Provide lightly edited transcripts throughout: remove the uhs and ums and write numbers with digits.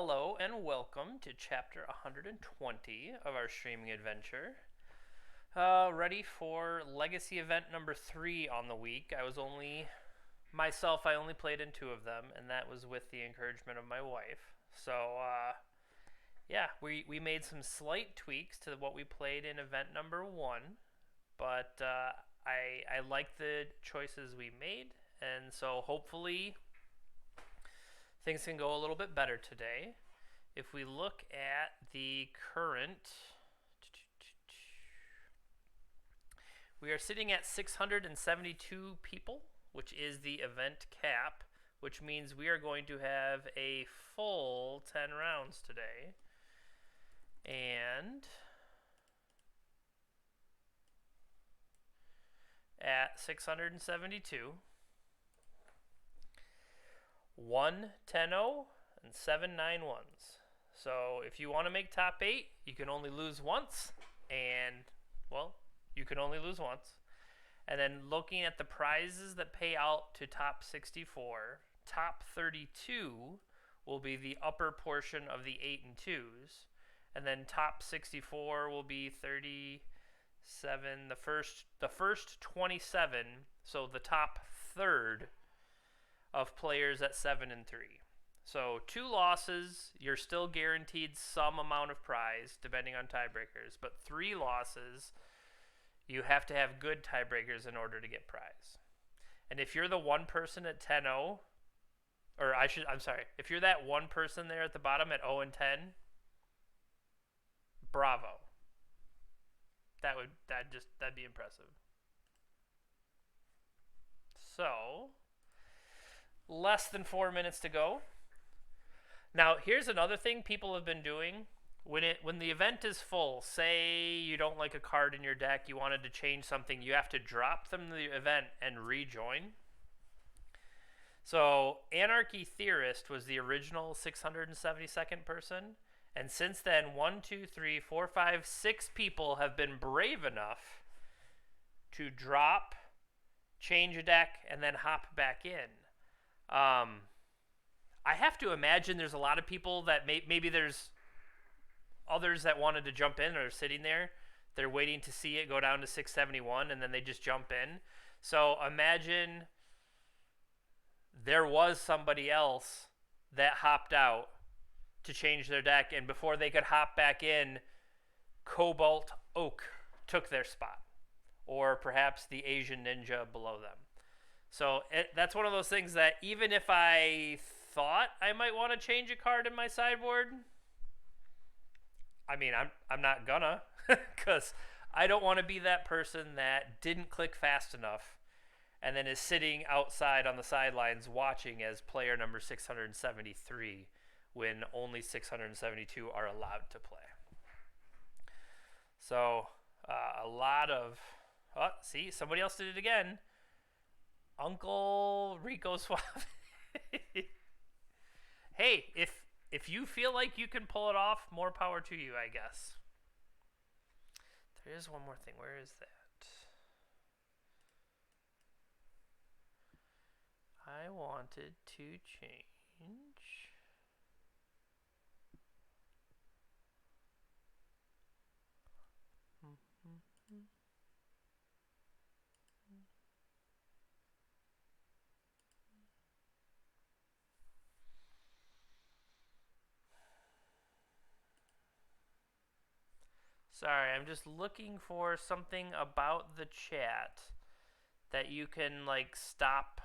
Hello and welcome to chapter 120 of our streaming adventure. Ready for legacy event number 3 on the week. I only played in 2 of them, and that was with the encouragement of my wife. So, we made some slight tweaks to what we played in event number 1, but I like the choices we made, and so hopefully things can go a little bit better today. If we look at the current, we are sitting at 672 people, which is the event cap, which means we are going to have a full 10 rounds today. And at 672, 1 10-0 and 7 9-1s. So if you want to make top 8, you can only lose once, and, well, you can only lose once. And then looking at the prizes that pay out to top 64, top 32 will be the upper portion of the 8 and 2s. And then top 64 will be 37, the first 27, so the top third of players at 7 and 3. So 2 losses, you're still guaranteed some amount of prize, depending on tiebreakers. But 3 losses, you have to have good tiebreakers in order to get prize. And if you're the one person at 10-0, if you're that one person there at the bottom at 0 and 10, bravo. That'd be impressive. So, less than 4 minutes to go. Now, here's another thing people have been doing. When the event is full, say you don't like a card in your deck, you wanted to change something, you have to drop them to the event and rejoin. So, Anarchy Theorist was the original 672nd person, and since then, 6 people have been brave enough to drop, change a deck, and then hop back in. I have to imagine there's a lot of people that maybe there's others that wanted to jump in or are sitting there. They're waiting to see it go down to 671, and then they just jump in. So imagine there was somebody else that hopped out to change their deck, and before they could hop back in, Cobalt Oak took their spot, or perhaps the Asian Ninja below them. So that's one of those things that even if I thought I might want to change a card in my sideboard, I mean, I'm not gonna, because I don't want to be that person that didn't click fast enough and then is sitting outside on the sidelines watching as player number 673 when only 672 are allowed to play. So a lot of... Oh, see, somebody else did it again. Uncle Rico Suave. Hey, if you feel like you can pull it off, more power to you, I guess. There is one more thing. Where is that? I wanted to change... Sorry, I'm just looking for something about the chat that you can, like, stop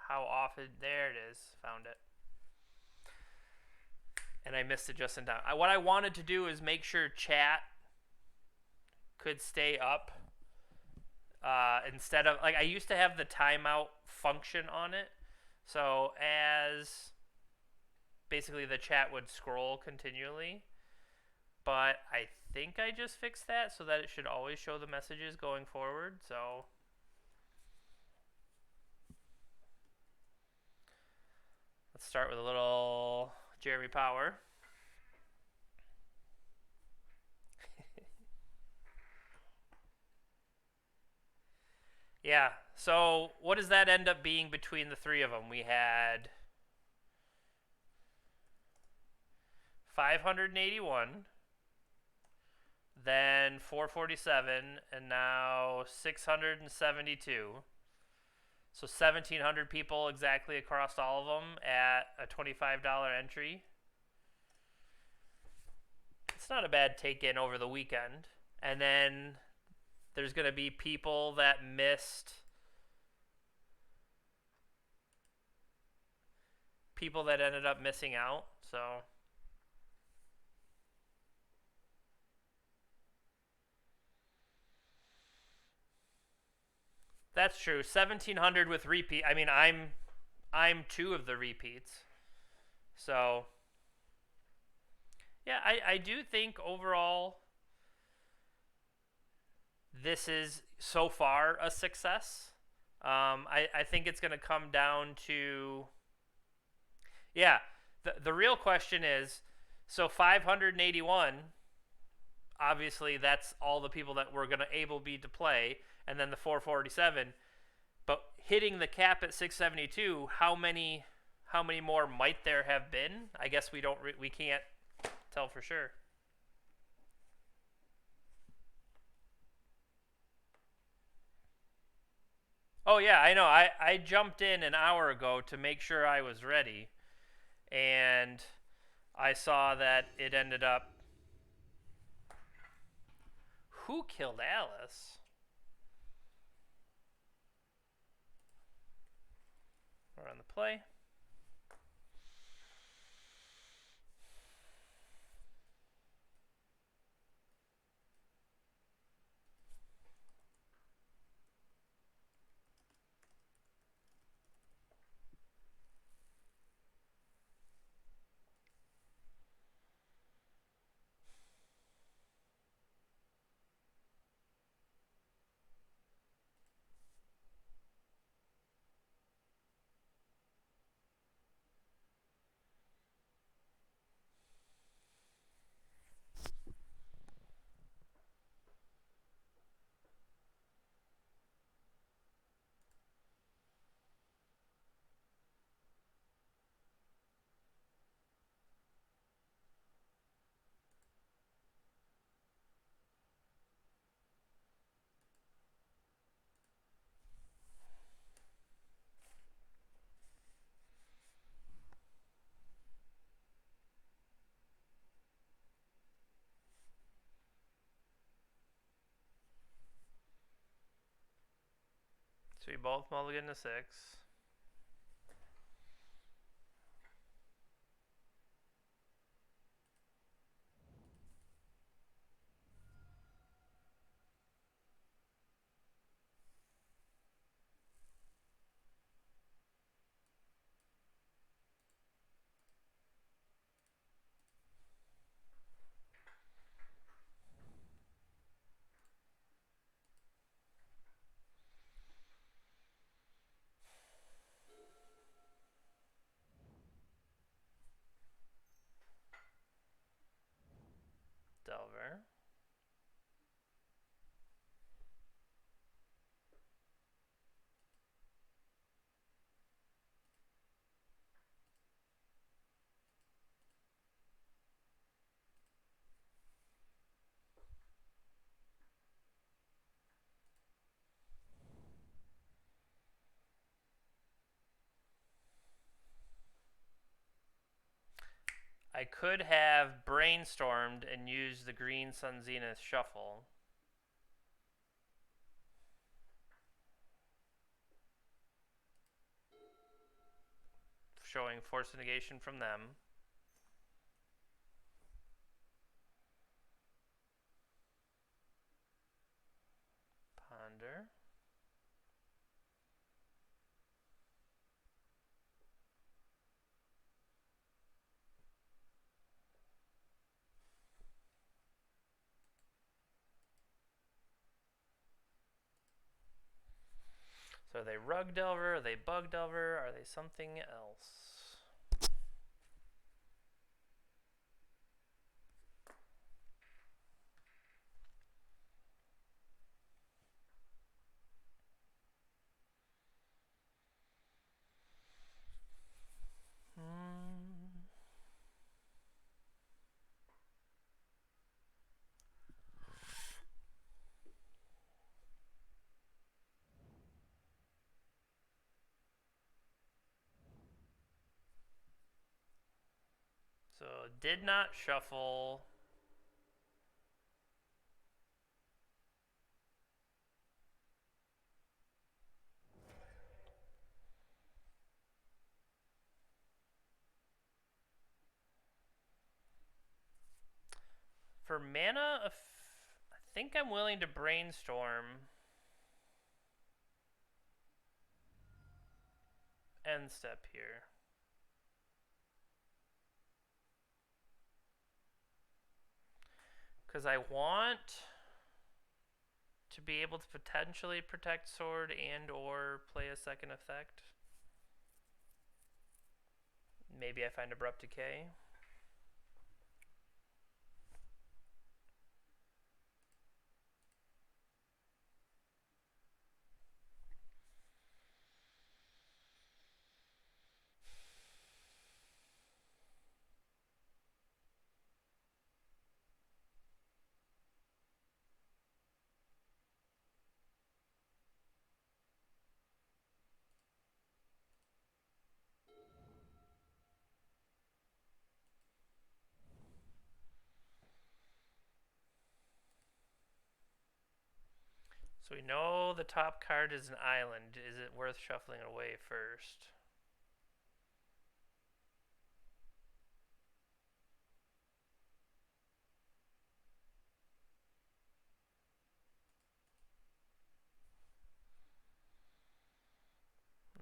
how often... There it is. Found it. And I missed it just in time. What I wanted to do is make sure chat could stay up instead of... Like, I used to have the timeout function on it. So as basically the chat would scroll continually. But I think I just fixed that so that it should always show the messages going forward. So let's start with a little Jeremy Power. Yeah, so what does that end up being between the 3 of them? We had 581, then 447, and now 672. So 1,700 people exactly across all of them at a $25 entry. It's not a bad take-in over the weekend. And then there's going to be people that missed, people that ended up missing out. So that's true. 1,700 with repeat. I mean, I'm two of the repeats. So yeah, I do think overall this is so far a success. I think it's going to come down to, yeah, the real question is, so 581, obviously that's all the people that were going to able be to play, and then the 447, but hitting the cap at 672, how many more might there have been? I guess we can't tell for sure. Oh yeah, I know. I jumped in an hour ago to make sure I was ready, and I saw that it ended up. Who killed Alice? We're on the play. So we both mulligan to 6. Delver. I could have brainstormed and used the green Sun Zenith shuffle. Showing force negation from them. Ponder. So are they Rug Delver? Are they Bug Delver? Are they something else? So did not shuffle. For mana, I think I'm willing to brainstorm end step here. Because I want to be able to potentially protect sword and or play a second effect. Maybe I find Abrupt Decay. So we know the top card is an island. Is it worth shuffling away first?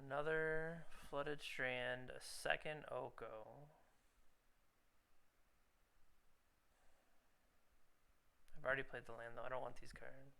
Another Flooded Strand, a second Oko. I've already played the land though, I don't want these cards.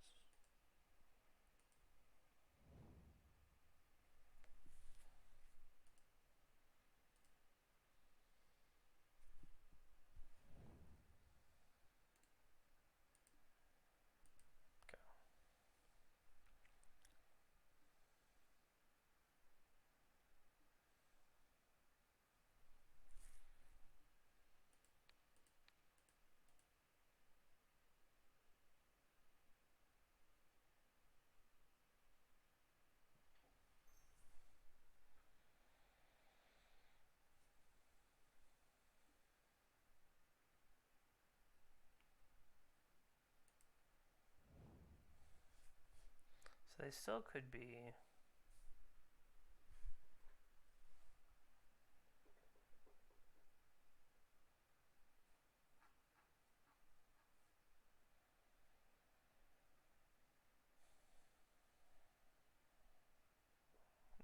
So they still could be.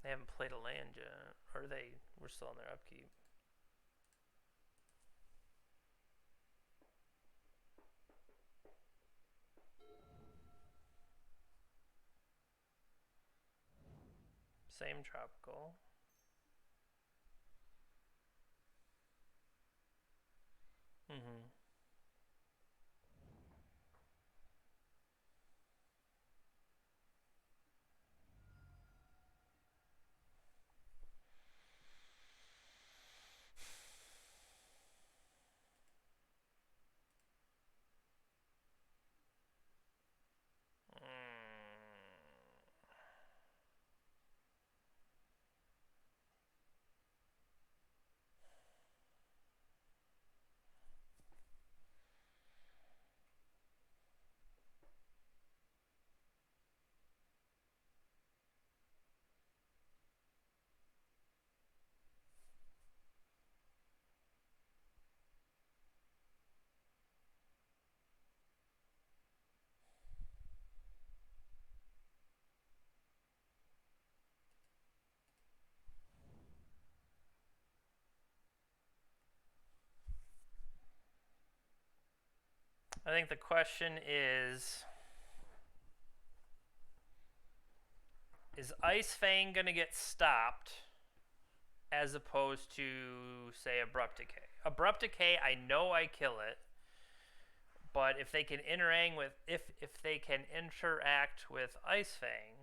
They haven't played a land yet, or they were still on their upkeep. Same tropical. Mm-hmm. I think the question is Ice Fang going to get stopped as opposed to, say, Abrupt Decay? Abrupt Decay, I know I kill it, but if they can interact with if they can interact with Ice Fang,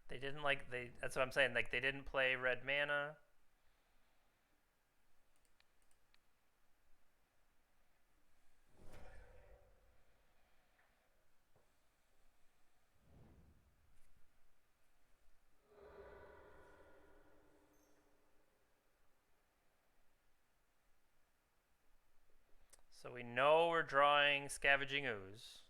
They didn't like they. That's what I'm saying. Like they didn't play red mana. So we know we're drawing Scavenging Ooze.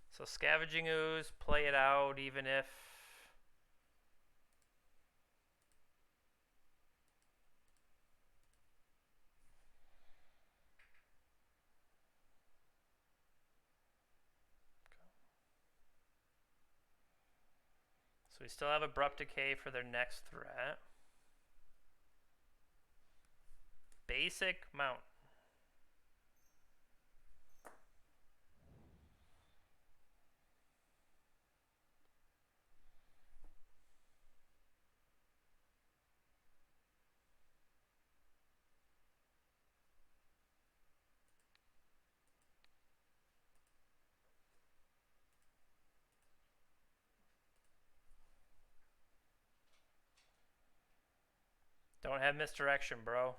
So Scavenging Ooze, play it out even if... So we still have Abrupt Decay for their next threat. Basic Mount. Don't have Misdirection, bro.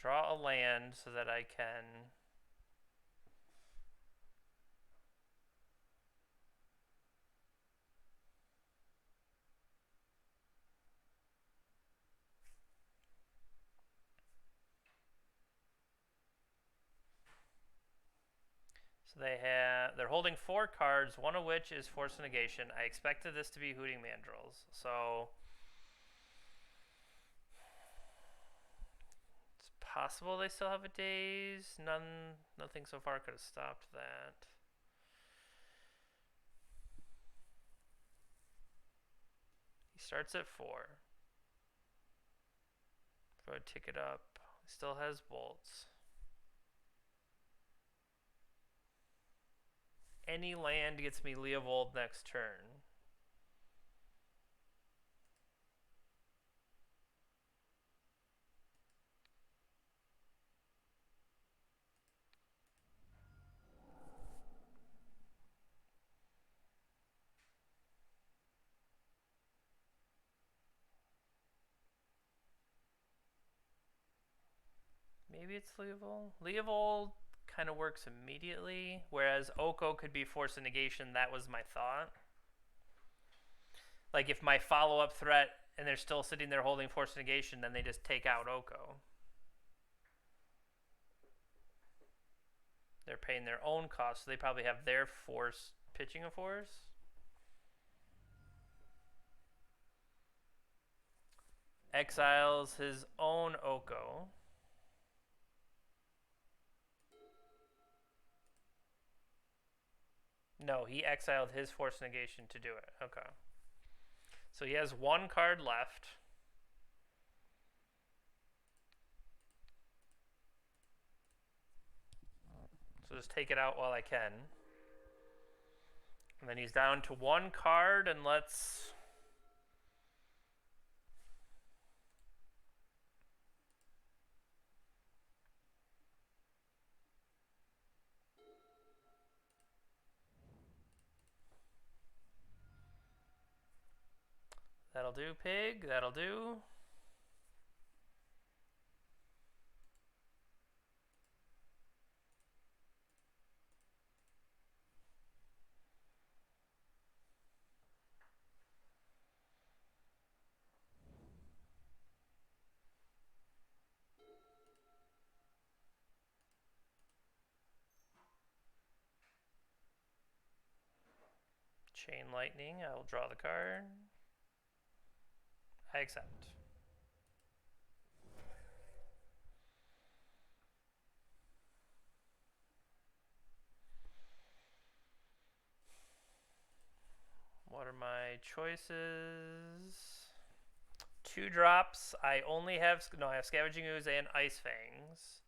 Draw a land so that I can... So they're holding 4 cards, one of which is Force Negation. I expected this to be Hooting Mandrills, so it's possible they still have a daze. Nothing so far could have stopped that. He starts at 4. Throw a ticket up. He still has bolts. Any land gets me Leovold next turn. Maybe it's Leovold. Leovold kind of works immediately, whereas Oko could be Force of Negation. That was my thought. Like if my follow-up threat and they're still sitting there holding Force of Negation, then they just take out Oko. They're paying their own cost, so they probably have their force pitching a force. Exiles his own Oko. No, he exiled his Force Negation to do it. Okay. So he has 1 card left. So just take it out while I can. And then he's down to 1 card, and let's... That'll do, pig. That'll do. Chain Lightning. I will draw the card. I accept. choices. 2 drops. I only have I have Scavenging Ooze and Ice Fangs.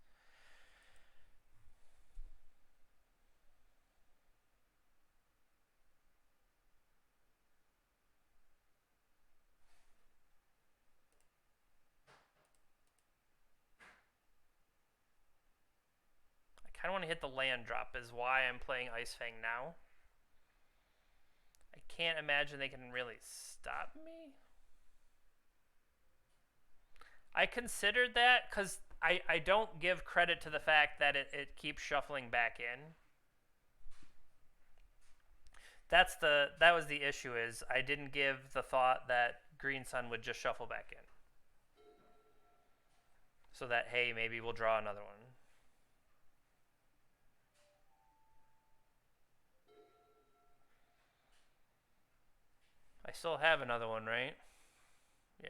I kind of want to hit the land drop, is why I'm playing Ice Fang now. I can't imagine they can really stop me. I considered that because I don't give credit to the fact that it keeps shuffling back in. That was the issue, is I didn't give the thought that Green Sun would just shuffle back in. So that, hey, maybe we'll draw another one. I still have another one, right? Yeah.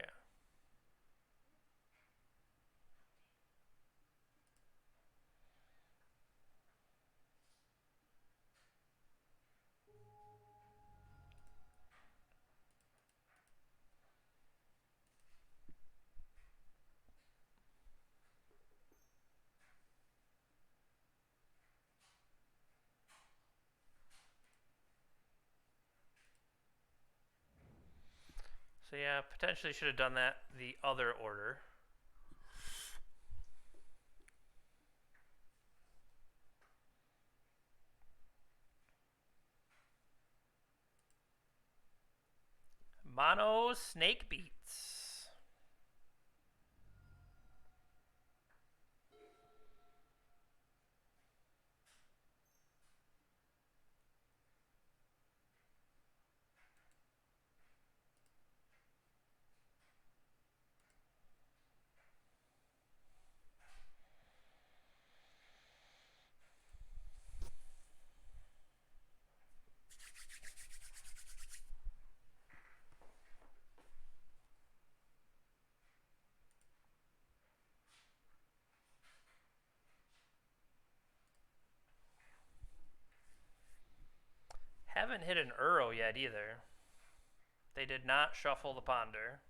So yeah, potentially should have done that the other order. Mono Snake Beats. Haven't hit an Uro yet either. They did not shuffle the Ponder.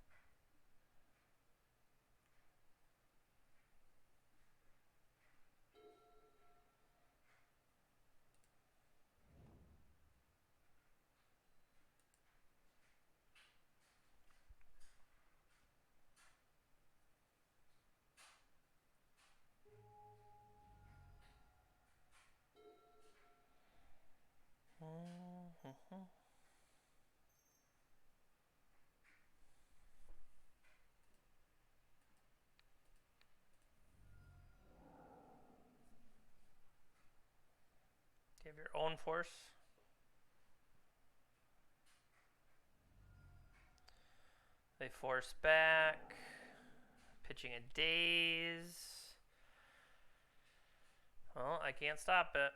You have your own force. They force back. Pitching a Daze. Well, I can't stop it.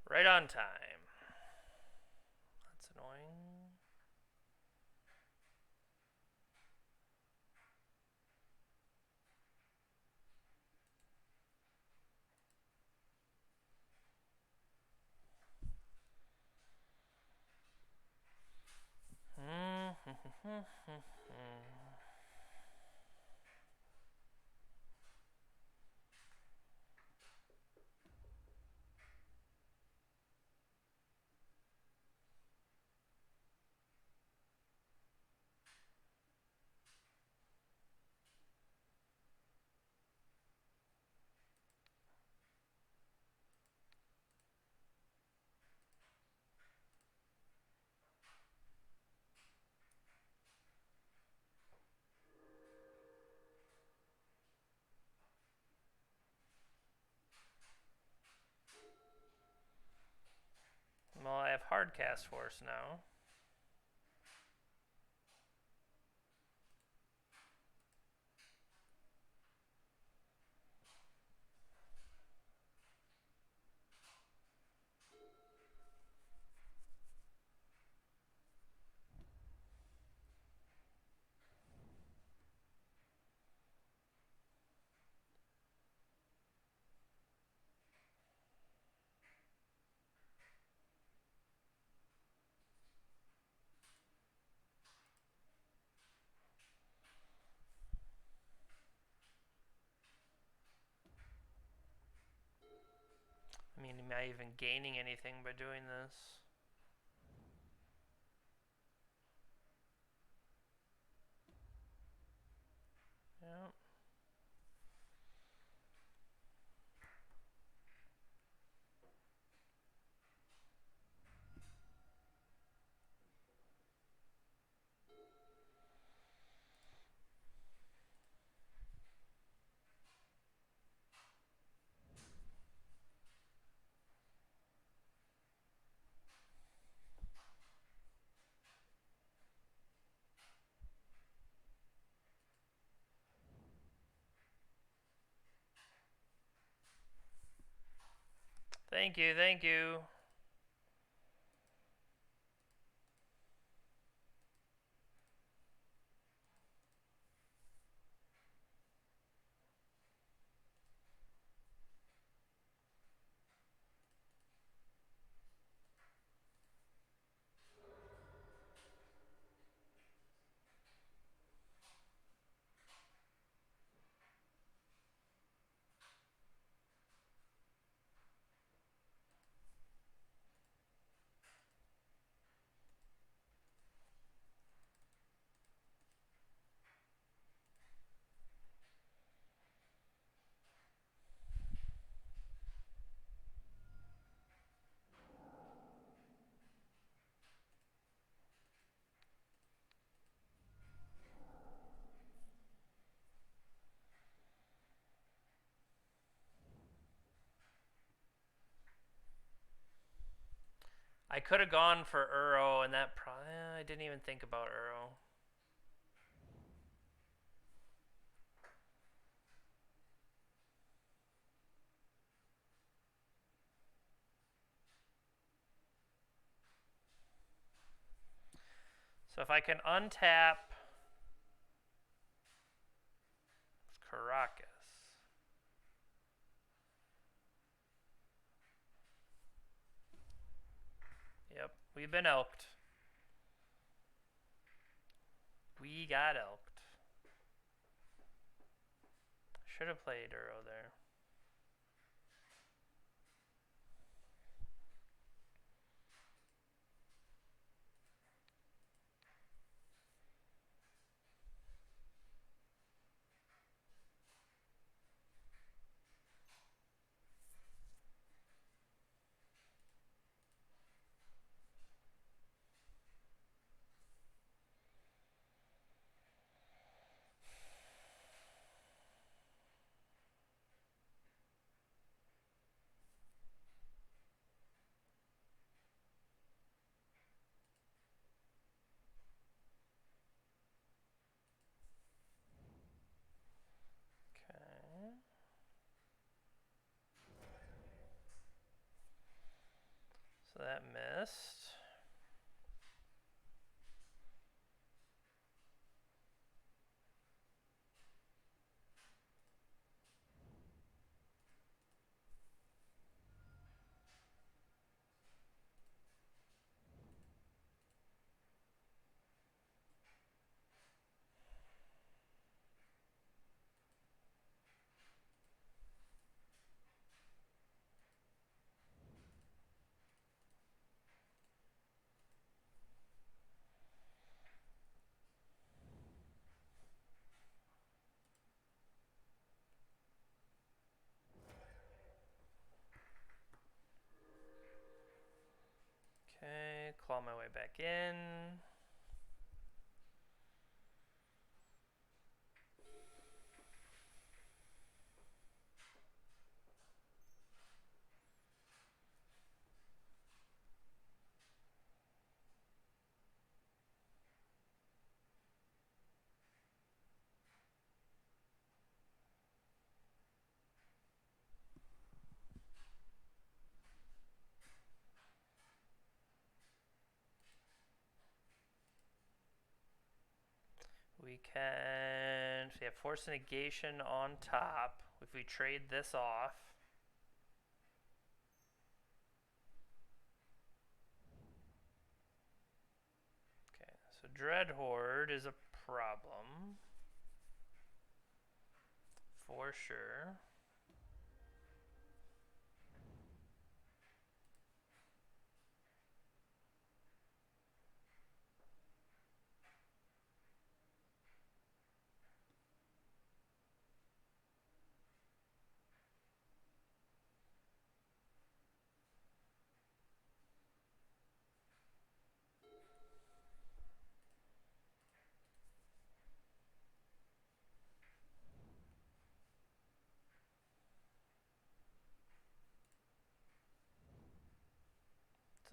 Right on time. That's annoying. Well, I have hard cast force now. mean, am I even gaining anything by doing this? Yeah. Thank you, thank you. I could have gone for Uro, and that I didn't even think about Uro. So if I can untap Caracas. Yep, we've been elked. We got elked. Should have played Uro there. Okay. So that missed. Okay, claw my way back in. We can, so we have force negation on top. If we trade this off. Okay, so Dread Horde is a problem. For sure.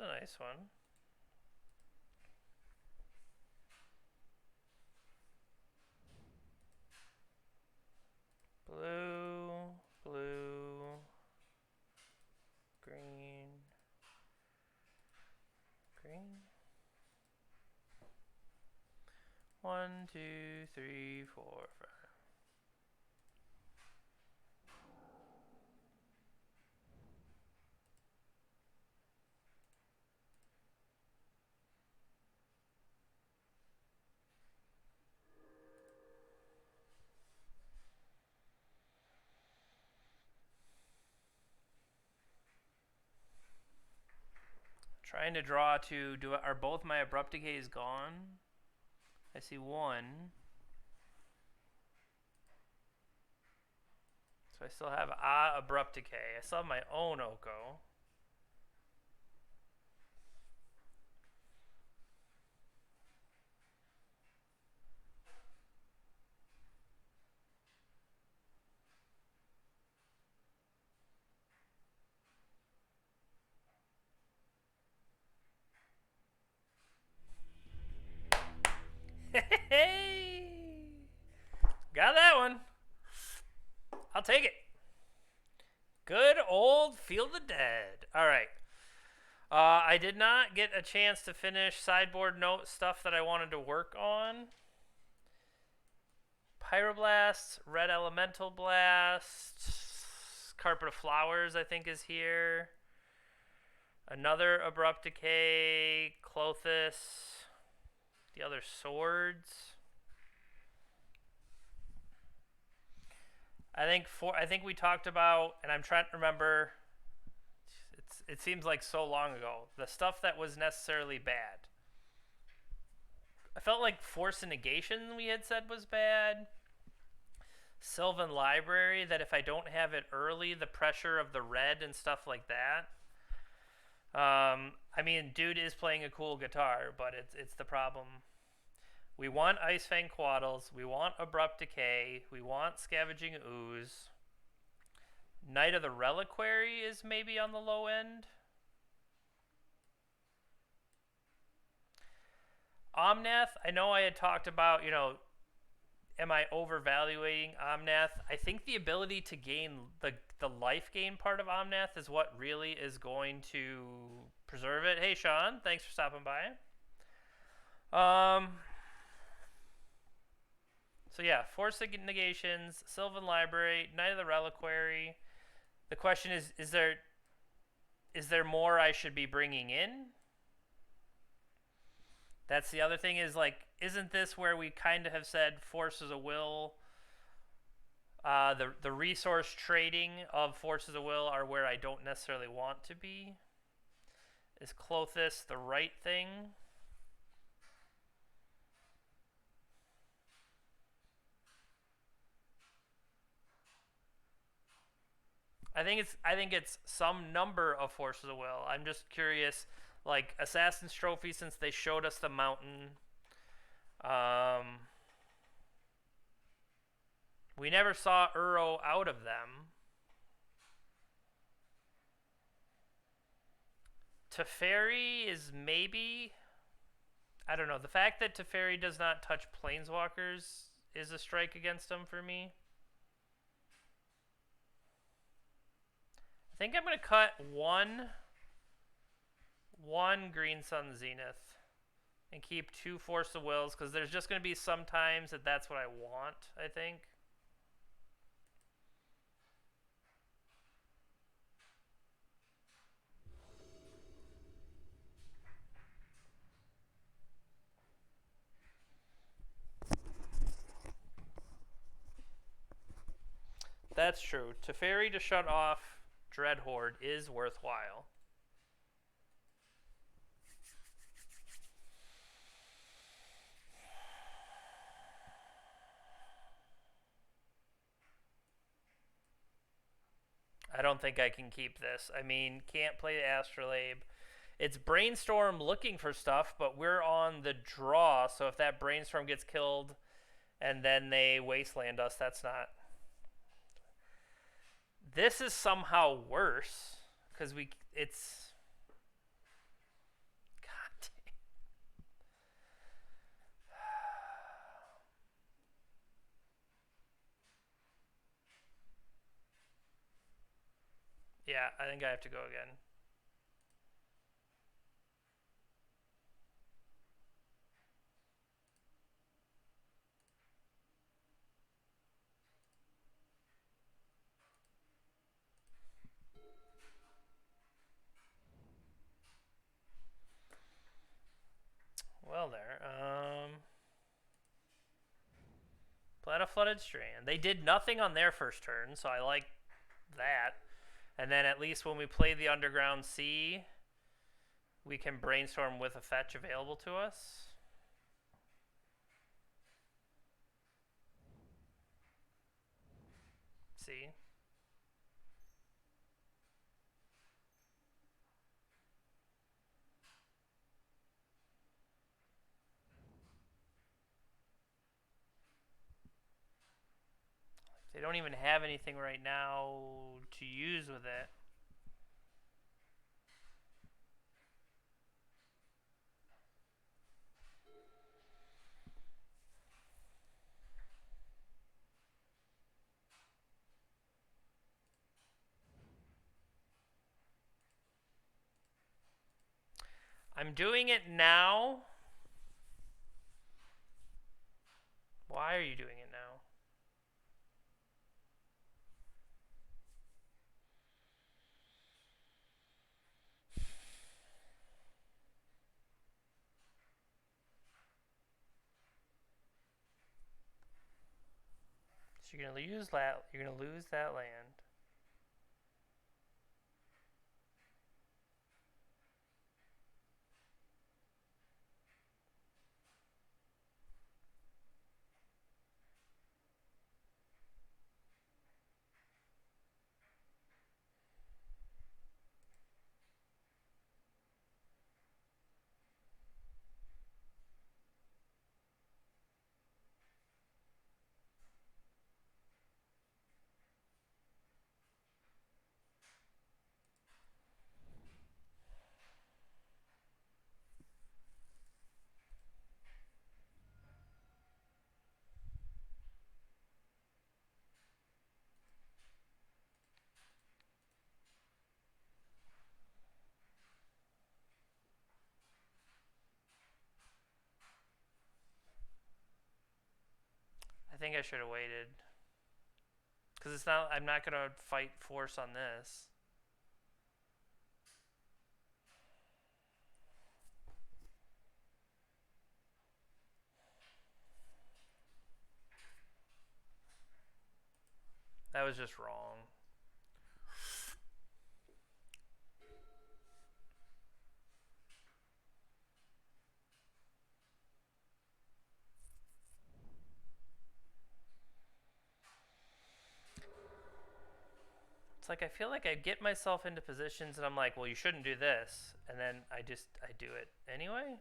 a nice one. Blue, blue, green, green. 1, 2, 3, 4, 5. Trying to draw to are both my abrupt decays gone? I see one. So I still have abrupt decay. I still have my own Oko. Hey! Got that one. I'll take it. Good old Field of Dead. All right. I did not get a chance to finish sideboard note stuff that I wanted to work on. Pyroblast, Red Elemental Blast, Carpet of Flowers I think is here. Another Abrupt Decay, Clothis, the other swords. I think we talked about, and I'm trying to remember. It seems like so long ago. The stuff that was necessarily bad. I felt like Force and Negation we had said was bad. Sylvan Library, that if I don't have it early, the pressure of the red and stuff like that. I mean, dude is playing a cool guitar, but it's the problem. We want Icefang Quaddles. We want Abrupt Decay. We want Scavenging Ooze. Knight of the Reliquary is maybe on the low end. Omnath, I know I had talked about, am I overvaluing Omnath? I think the ability to gain the life gain part of Omnath is what really is going to preserve it. Hey, Sean, thanks for stopping by. So yeah, Force Negations, Sylvan Library, Knight of the Reliquary. The question is there more I should be bringing in? That's the other thing is, like, isn't this where we kind of have said Forces of Will, the resource trading of Forces of Will are where I don't necessarily want to be? Is Clothis the right thing? I think it's some number of Forces of Will. I'm just curious, like Assassin's Trophy, since they showed us the mountain. We never saw Uro out of them. Teferi is maybe, I don't know. The fact that Teferi does not touch Planeswalkers is a strike against him for me. I think I'm going to cut one Green Sun Zenith and keep 2 Force of Wills, because there's just going to be some times that's what I want, I think. That's true. Teferi to shut off Dreadhorde is worthwhile. I don't think I can keep this. I mean, can't play the Astrolabe. It's Brainstorm looking for stuff, but we're on the draw, so if that Brainstorm gets killed and then they Wasteland us, that's not... This is somehow worse, because it's... Yeah, I think I have to go again. Well, there. Plant a flooded strand. They did nothing on their first turn, so I like that. And then at least when we play the Underground Sea, we can brainstorm with a fetch available to us. See? They don't even have anything right now to use with it. I'm doing it now. Why are you doing it now? So you're gonna lose that. You're gonna lose that land. I think I should have waited. Because it's not. I'm not gonna fight force on this. That was just wrong. It's like I feel like I get myself into positions and I'm like, well, you shouldn't do this, and then I do it anyway.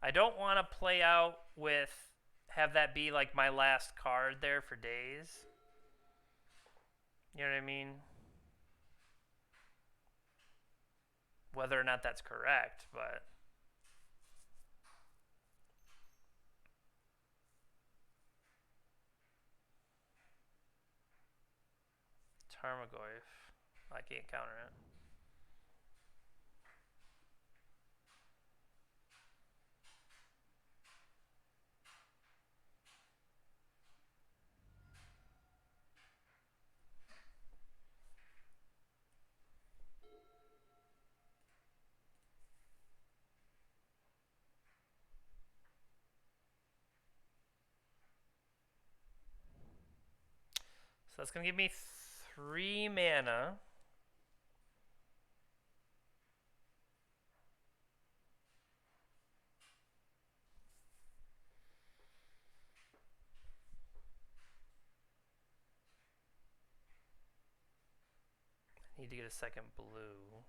I don't want to play out with have that be like my last card there for days. You know what I mean? Whether or not that's correct, but Tarmogoyf, I can't counter it. So that's gonna give me 3 mana. Need to get a second blue.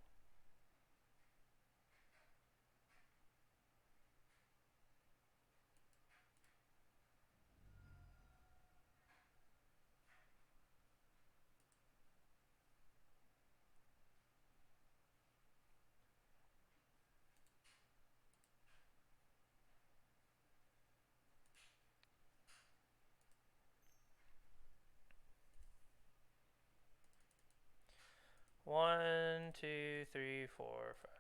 One, two, three, four, five.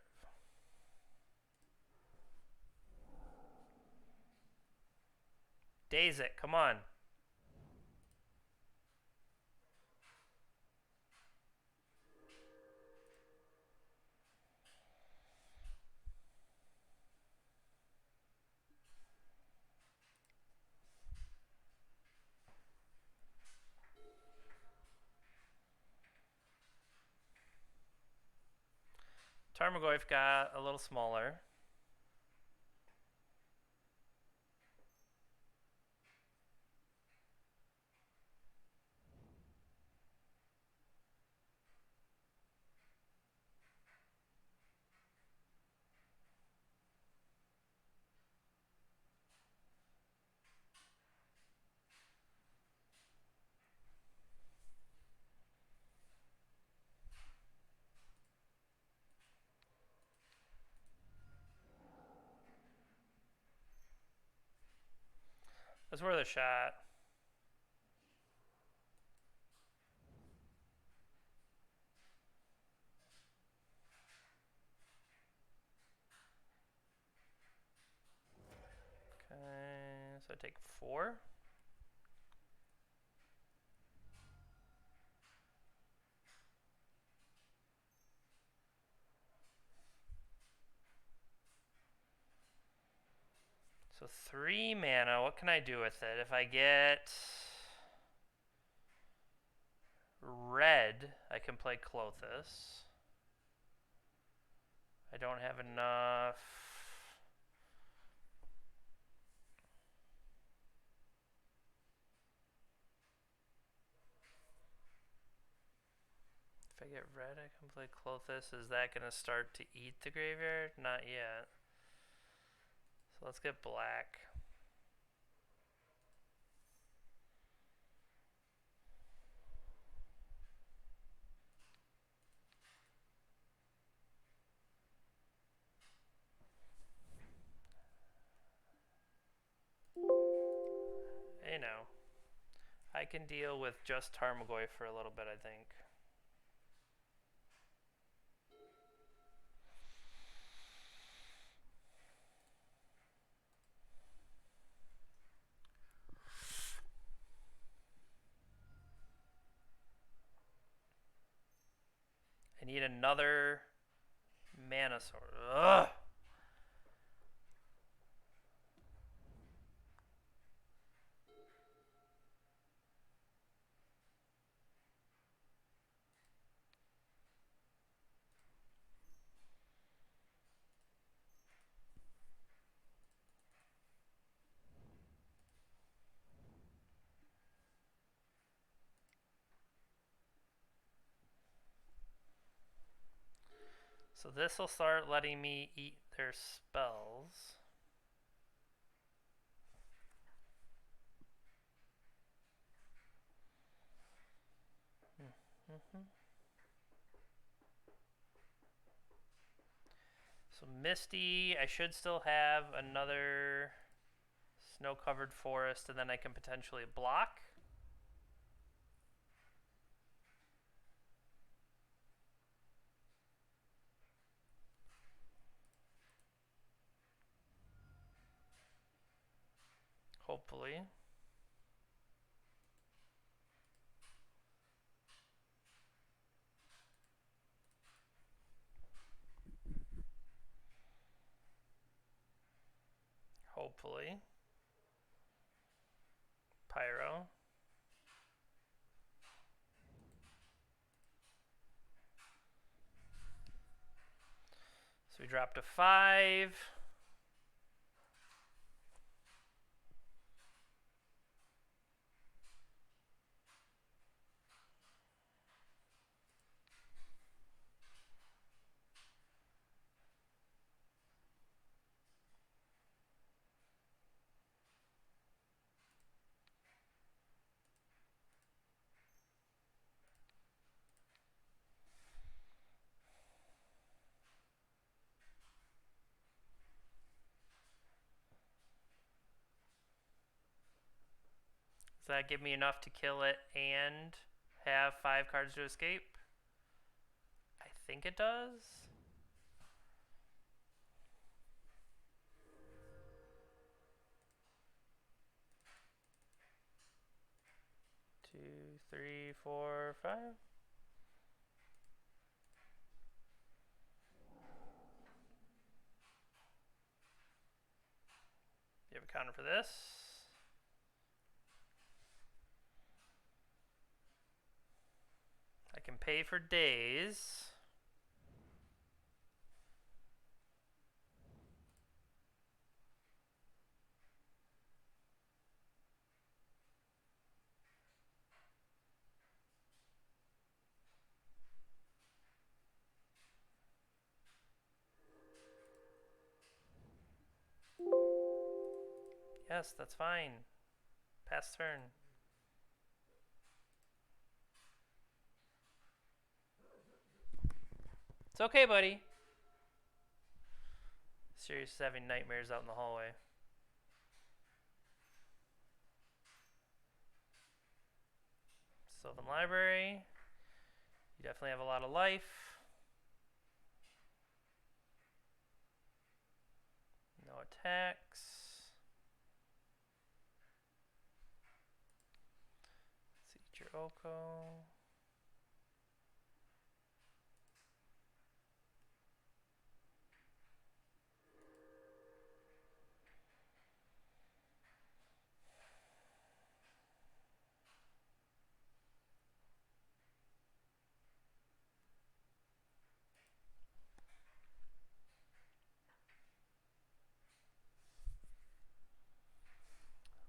Daze it, come on. Tarmogoyf got a little smaller. That's worth a shot. Okay, so I take 4. So 3 mana, what can I do with it? If I get red, I can play Klothys. I don't have enough. If I get red, I can play Klothys. Is that going to start to eat the graveyard? Not yet. So let's get black. You know, I can deal with just Tarmogoyf for a little bit, I think. I need another mana sword. Ugh! So this will start letting me eat their spells. So Misty, I should still have another snow-covered forest, and then I can potentially block. Hopefully. Hopefully. Pyro. So we drop to 5. Does that give me enough to kill it and have 5 cards to escape? I think it does. Two, three, four, five. You have a counter for this? I can pay for days. Yes, that's fine. Pass turn. It's okay, buddy. Sirius is having nightmares out in the hallway. Sylvan Library. You definitely have a lot of life. No attacks. Let's eat your Oko.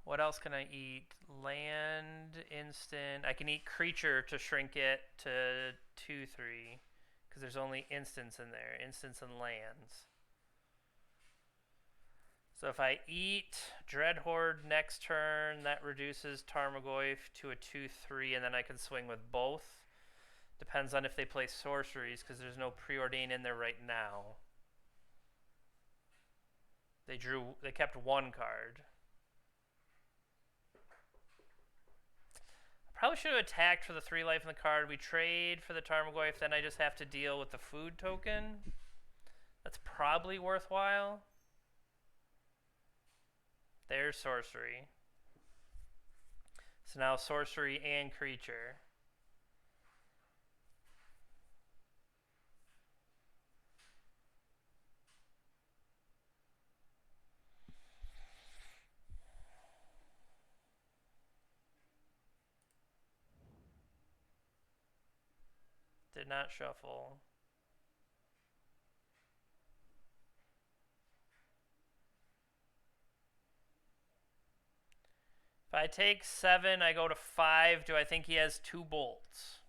What else can I eat? Land, instant. I can eat creature to shrink it to 2/3 because there's only instants in there. Instants and lands. So if I eat Dreadhorde next turn, that reduces Tarmogoyf to a 2/3, and then I can swing with both. Depends on if they play sorceries because there's no preordain in there right now. They kept 1 card. Probably should have attacked for the 3 life in the card. We trade for the Tarmogoyf, then I just have to deal with the food token. That's probably worthwhile. There's sorcery. So now sorcery and creature. Did not shuffle. If I take 7, I go to 5. Do I think he has 2 bolts?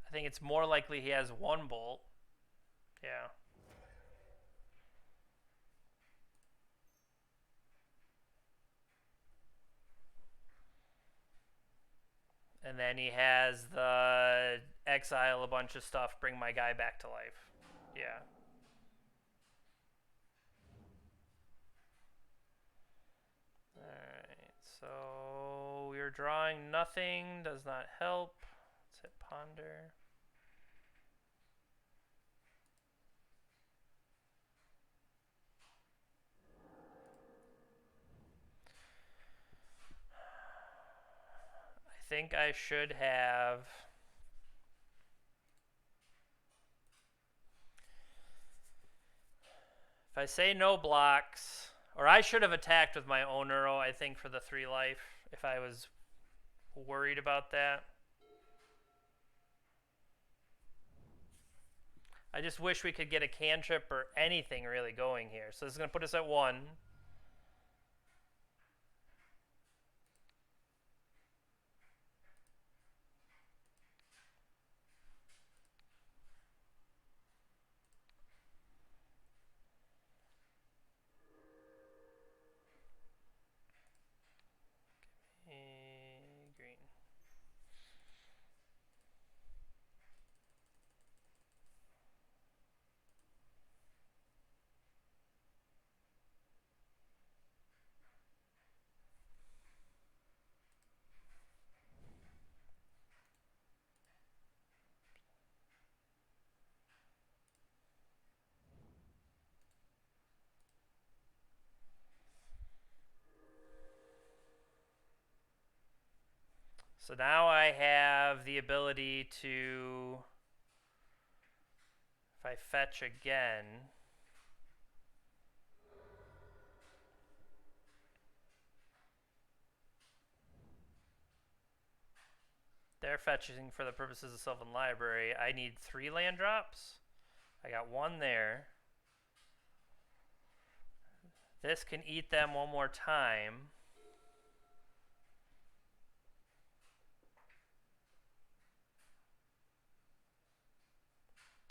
I think it's more likely he has 1 bolt. Yeah. And then he has the exile a bunch of stuff, bring my guy back to life. Yeah. Alright, so we're drawing nothing, does not help. Let's hit ponder. I think I should have... If I say no blocks, or I should have attacked with my own Uro, I think, for the 3 life, if I was worried about that. I just wish we could get a cantrip or anything really going here. So this is going to put us at 1. Green. So now I have the ability to, if I fetch again, they're fetching for the purposes of Sylvan Library. I need 3 land drops. I got 1 there. This can eat them one more time.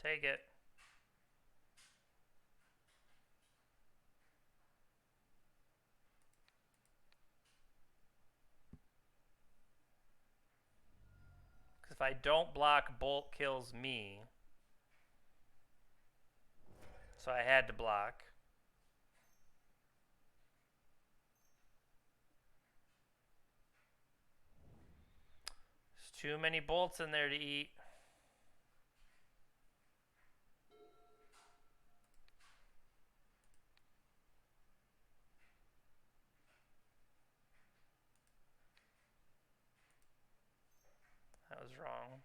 Take it. Because if I don't block, Bolt kills me. So I had to block. There's too many bolts in there to eat. That was wrong.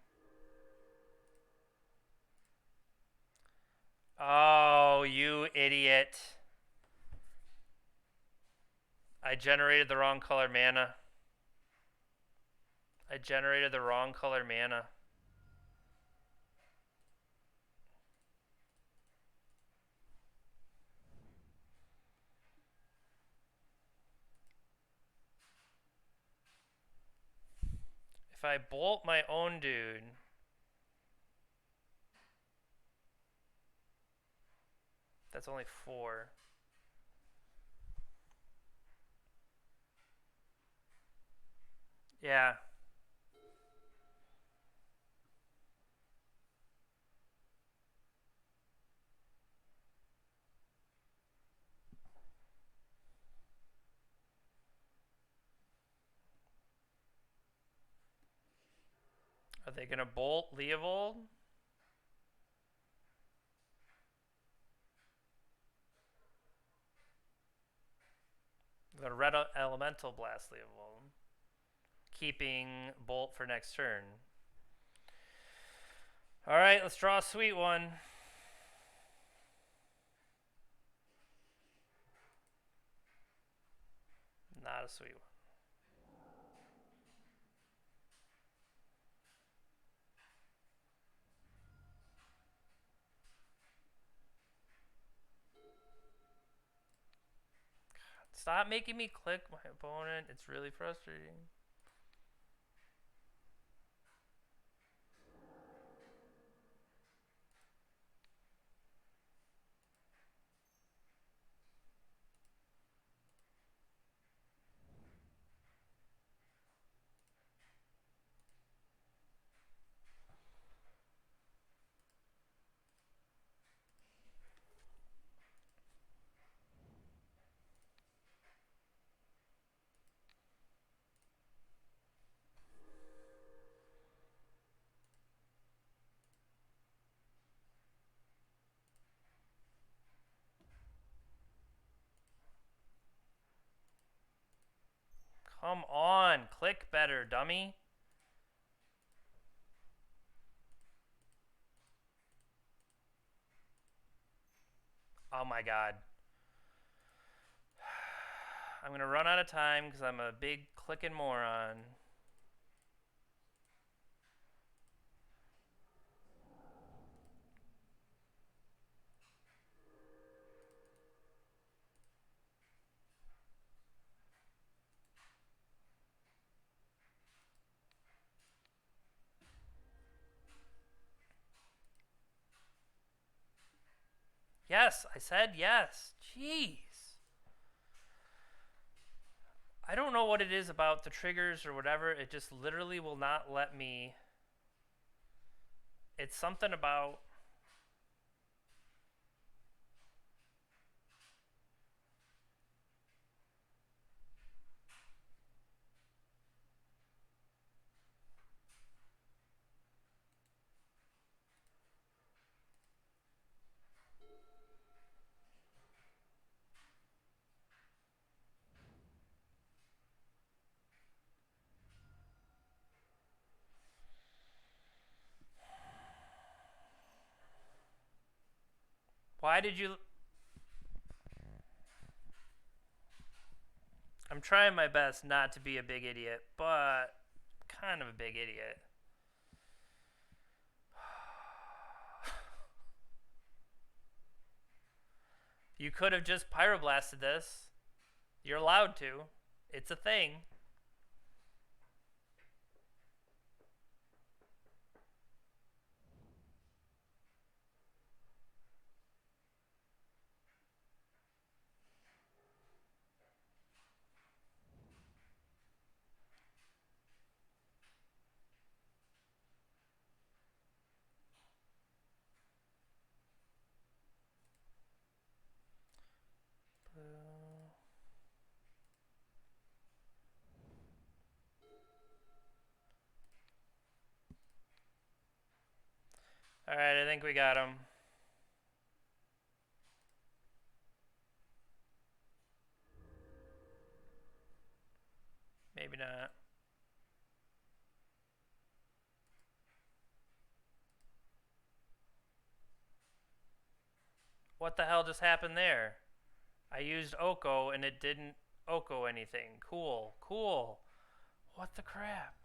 Oh, you idiot. I generated the wrong color mana. I generated the wrong color mana. If I bolt my own dude, that's only 4. Yeah. Are they going to bolt Leovold? The red elemental blast Leovold. Keeping bolt for next turn. Alright, let's draw a sweet one. Not a sweet one. Stop making me click my opponent. It's really frustrating. Come on, click better, dummy. Oh my god. I'm going to run out of time because I'm a big clicking moron. Yes, I said yes. Jeez. I don't know what it is about the triggers or whatever. It just literally will not let me. It's something about. Why did you... I'm trying my best not to be a big idiot, but kind of a big idiot. You could have just pyroblasted this. You're allowed to. It's a thing. Alright, I think we got him. Maybe not. What the hell just happened there? I used Oko and it didn't Oko anything. Cool. Cool. What the crap?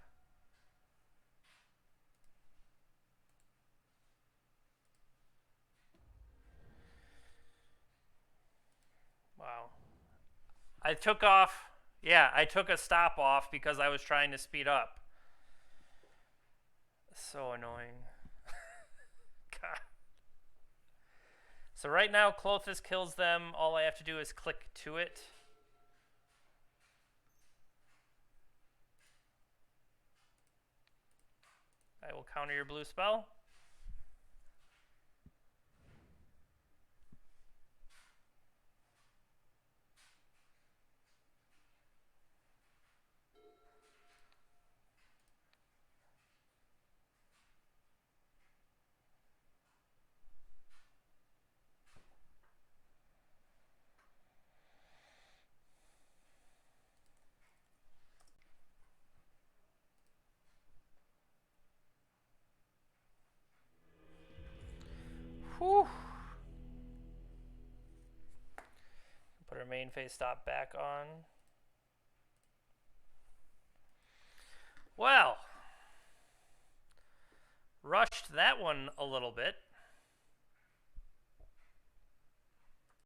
Wow. I took off. Yeah, I took a stop off because I was trying to speed up. So annoying. God. So right now, Klothys kills them. All I have to do is click to it. I will counter your blue spell. Whew. Put our main phase stop back on. Well, rushed that one a little bit.